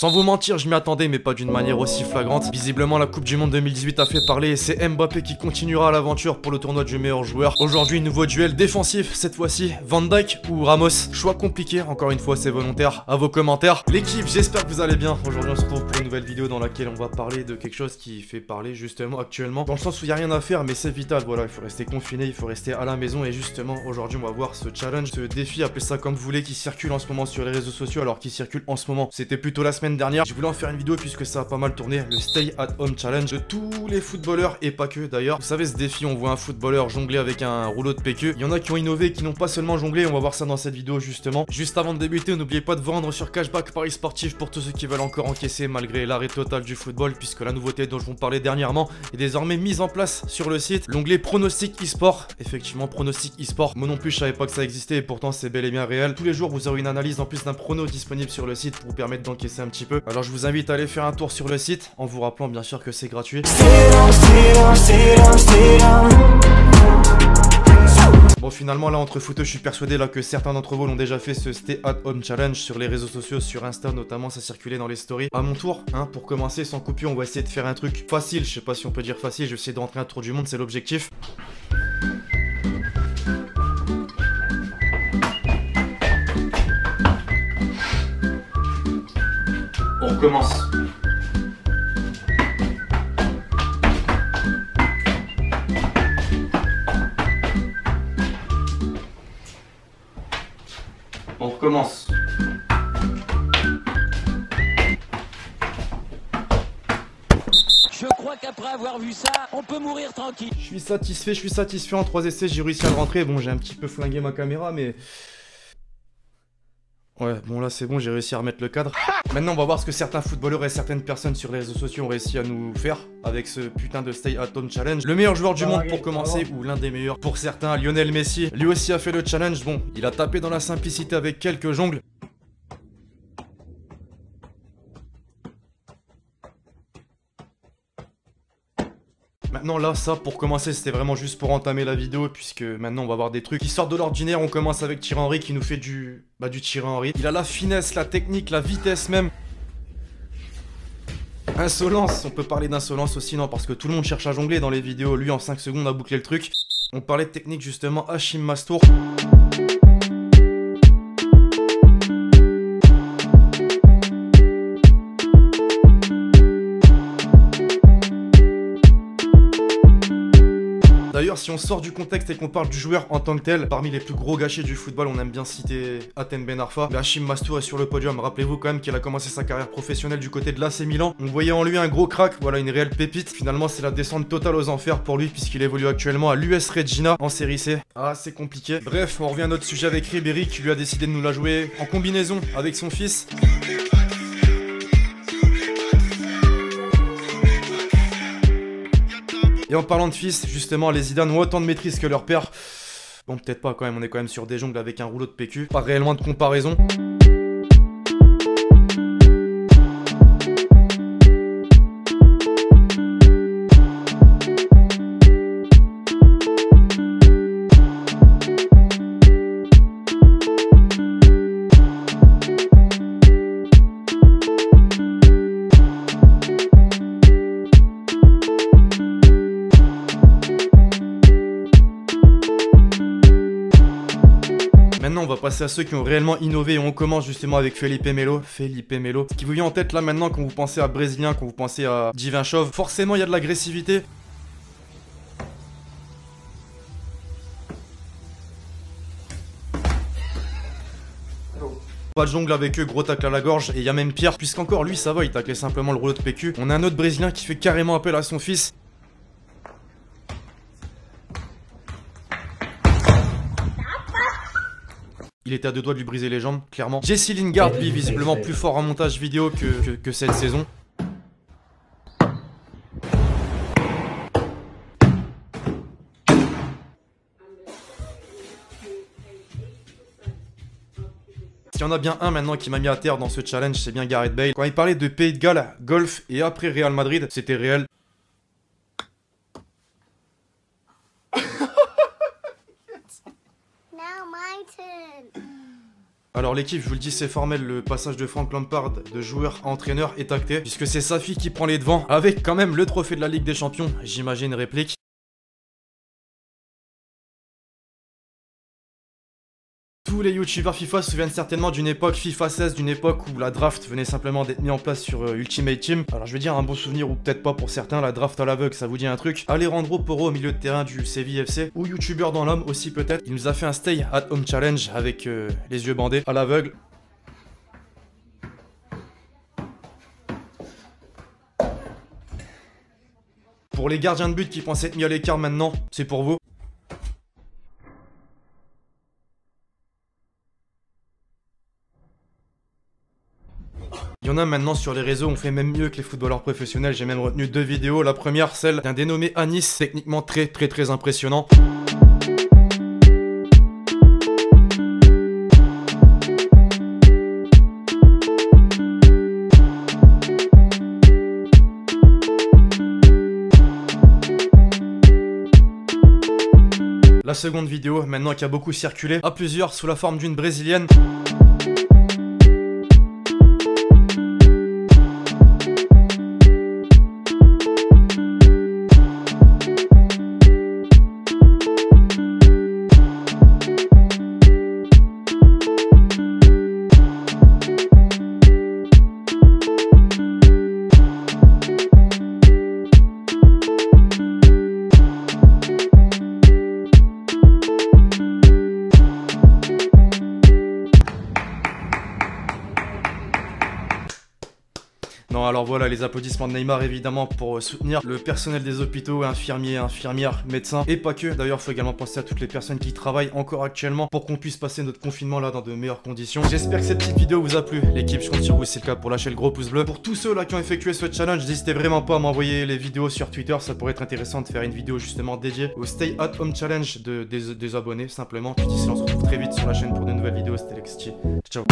Sans vous mentir, je m'y attendais, mais pas d'une manière aussi flagrante. Visiblement, la Coupe du Monde 2018 a fait parler et c'est Mbappé qui continuera l'aventure pour le tournoi du meilleur joueur. Aujourd'hui, nouveau duel défensif, cette fois-ci, Van Dijk ou Ramos. Choix compliqué, encore une fois, c'est volontaire. À vos commentaires. L'équipe, j'espère que vous allez bien. Aujourd'hui, on se retrouve pour une nouvelle vidéo dans laquelle on va parler de quelque chose qui fait parler justement actuellement. Dans le sens où il n'y a rien à faire, mais c'est vital. Voilà, il faut rester confiné, il faut rester à la maison. Et justement, aujourd'hui, on va voir ce challenge, ce défi, appelez ça comme vous voulez, qui circule en ce moment sur les réseaux sociaux. Alors, qui circule en ce moment, c'était plutôt la semaine dernière. Je voulais en faire une vidéo puisque ça a pas mal tourné. Le Stay at Home Challenge de tous les footballeurs et pas que d'ailleurs. Vous savez, ce défi, on voit un footballeur jongler avec un rouleau de PQ. Il y en a qui ont innové, qui n'ont pas seulement jonglé. On va voir ça dans cette vidéo justement. Juste avant de débuter, n'oubliez pas de vous rendre sur Cashback Paris Sportif pour tous ceux qui veulent encore encaisser malgré l'arrêt total du football, puisque la nouveauté dont je vous parlais dernièrement est désormais mise en place sur le site. L'onglet pronostic e-sport. Effectivement, pronostic e-sport. Moi non plus, je savais pas que ça existait et pourtant c'est bel et bien réel. Tous les jours, vous aurez une analyse en plus d'un prono disponible sur le site pour vous permettre d'encaisser un petit peu. Alors je vous invite à aller faire un tour sur le site en vous rappelant bien sûr que c'est gratuit. Bon, finalement là entre footeux, je suis persuadé là que certains d'entre vous l'ont déjà fait, ce Stay at Home Challenge sur les réseaux sociaux, sur Insta notamment, ça circulait dans les stories. À mon tour, hein, pour commencer sans coupure, on va essayer de faire un truc facile. Je sais pas si on peut dire facile, je vais essayer de rentrer un tour du monde, c'est l'objectif. On recommence. On recommence. Je crois qu'après avoir vu ça, on peut mourir tranquille. Je suis satisfait en 3 essais, j'ai réussi à le rentrer. Bon, j'ai un petit peu flingué ma caméra, mais... Ouais, bon là c'est bon, j'ai réussi à remettre le cadre. Maintenant on va voir ce que certains footballeurs et certaines personnes sur les réseaux sociaux ont réussi à nous faire avec ce putain de Stay at Home Challenge. Le meilleur joueur du monde pour commencer, ou l'un des meilleurs pour certains, Lionel Messi. Lui aussi a fait le challenge, bon, il a tapé dans la simplicité avec quelques jongles. Maintenant là, ça pour commencer, c'était vraiment juste pour entamer la vidéo, puisque maintenant on va voir des trucs qui sortent de l'ordinaire. On commence avec Thierry Henry qui nous fait du Thierry Henry. Il a la finesse, la technique, la vitesse même. Insolence, on peut parler d'insolence aussi, non, parce que tout le monde cherche à jongler dans les vidéos. Lui en 5 secondes a bouclé le truc. On parlait de technique justement, Hachim Mastour. D'ailleurs, si on sort du contexte et qu'on parle du joueur en tant que tel, parmi les plus gros gâchis du football, on aime bien citer Atem Ben Arfa. Mais Hachim Mastour est sur le podium. Rappelez-vous quand même qu'il a commencé sa carrière professionnelle du côté de l'AC Milan. On voyait en lui un gros crack, voilà, une réelle pépite. Finalement, c'est la descente totale aux enfers pour lui, puisqu'il évolue actuellement à l'US Regina en série C. Ah, c'est compliqué. Bref, on revient à notre sujet avec Ribéry qui lui a décidé de nous la jouer en combinaison avec son fils. Et en parlant de fils, justement, les Zidane ont autant de maîtrise que leur père. Bon, peut-être pas quand même, on est quand même sur des jongles avec un rouleau de PQ. Pas réellement de comparaison. Maintenant on va passer à ceux qui ont réellement innové et on commence justement avec Felipe Melo. Ce qui vous vient en tête là maintenant quand vous pensez à Brésilien, quand vous pensez à Divinchov, forcément il y a de l'agressivité. Pas de jongle avec eux, gros tacle à la gorge, et il y a même pire, puisqu'encore lui ça va, il taclait simplement le rouleau de PQ. On a un autre Brésilien qui fait carrément appel à son fils. Il était à 2 doigts de lui briser les jambes, clairement. Jesse Lingard, lui, visiblement plus fort en montage vidéo que cette saison. S'il y en a bien un maintenant qui m'a mis à terre dans ce challenge, c'est bien Gareth Bale. Quand il parlait de Pays de Galles, golf et après Real Madrid, c'était réel. Now my turn. Alors l'équipe, je vous le dis, c'est formel, le passage de Frank Lampard de joueur à entraîneur est acté, puisque c'est sa fille qui prend les devants, avec quand même le trophée de la Ligue des Champions, j'imagine réplique. Tous les youtubeurs FIFA se souviennent certainement d'une époque FIFA 16, d'une époque où la draft venait simplement d'être mise en place sur Ultimate Team. Alors je vais dire un bon souvenir ou peut-être pas pour certains, la draft à l'aveugle, ça vous dit un truc. Alejandro Porro au milieu de terrain du Séville FC, ou youtubeur dans l'homme aussi peut-être. Il nous a fait un stay at home challenge avec les yeux bandés à l'aveugle. Pour les gardiens de but qui pensent être mis à l'écart maintenant, c'est pour vous. Il y en a maintenant sur les réseaux, on fait même mieux que les footballeurs professionnels, j'ai même retenu 2 vidéos. La première, celle d'un dénommé Anis, techniquement très impressionnant. La seconde vidéo, maintenant qui a beaucoup circulé, à plusieurs sous la forme d'une brésilienne. Non, alors voilà, les applaudissements de Neymar évidemment pour soutenir le personnel des hôpitaux, infirmiers, infirmières, médecins et pas que. D'ailleurs, il faut également penser à toutes les personnes qui travaillent encore actuellement pour qu'on puisse passer notre confinement là dans de meilleures conditions. J'espère que cette petite vidéo vous a plu. L'équipe, je compte sur vous si c'est le cas pour lâcher le gros pouce bleu. Pour tous ceux là qui ont effectué ce challenge, n'hésitez vraiment pas à m'envoyer les vidéos sur Twitter. Ça pourrait être intéressant de faire une vidéo justement dédiée au Stay at Home Challenge des abonnés simplement. Puis d'ici là, on se retrouve très vite sur la chaîne pour de nouvelles vidéos. C'était Lexti. Ciao.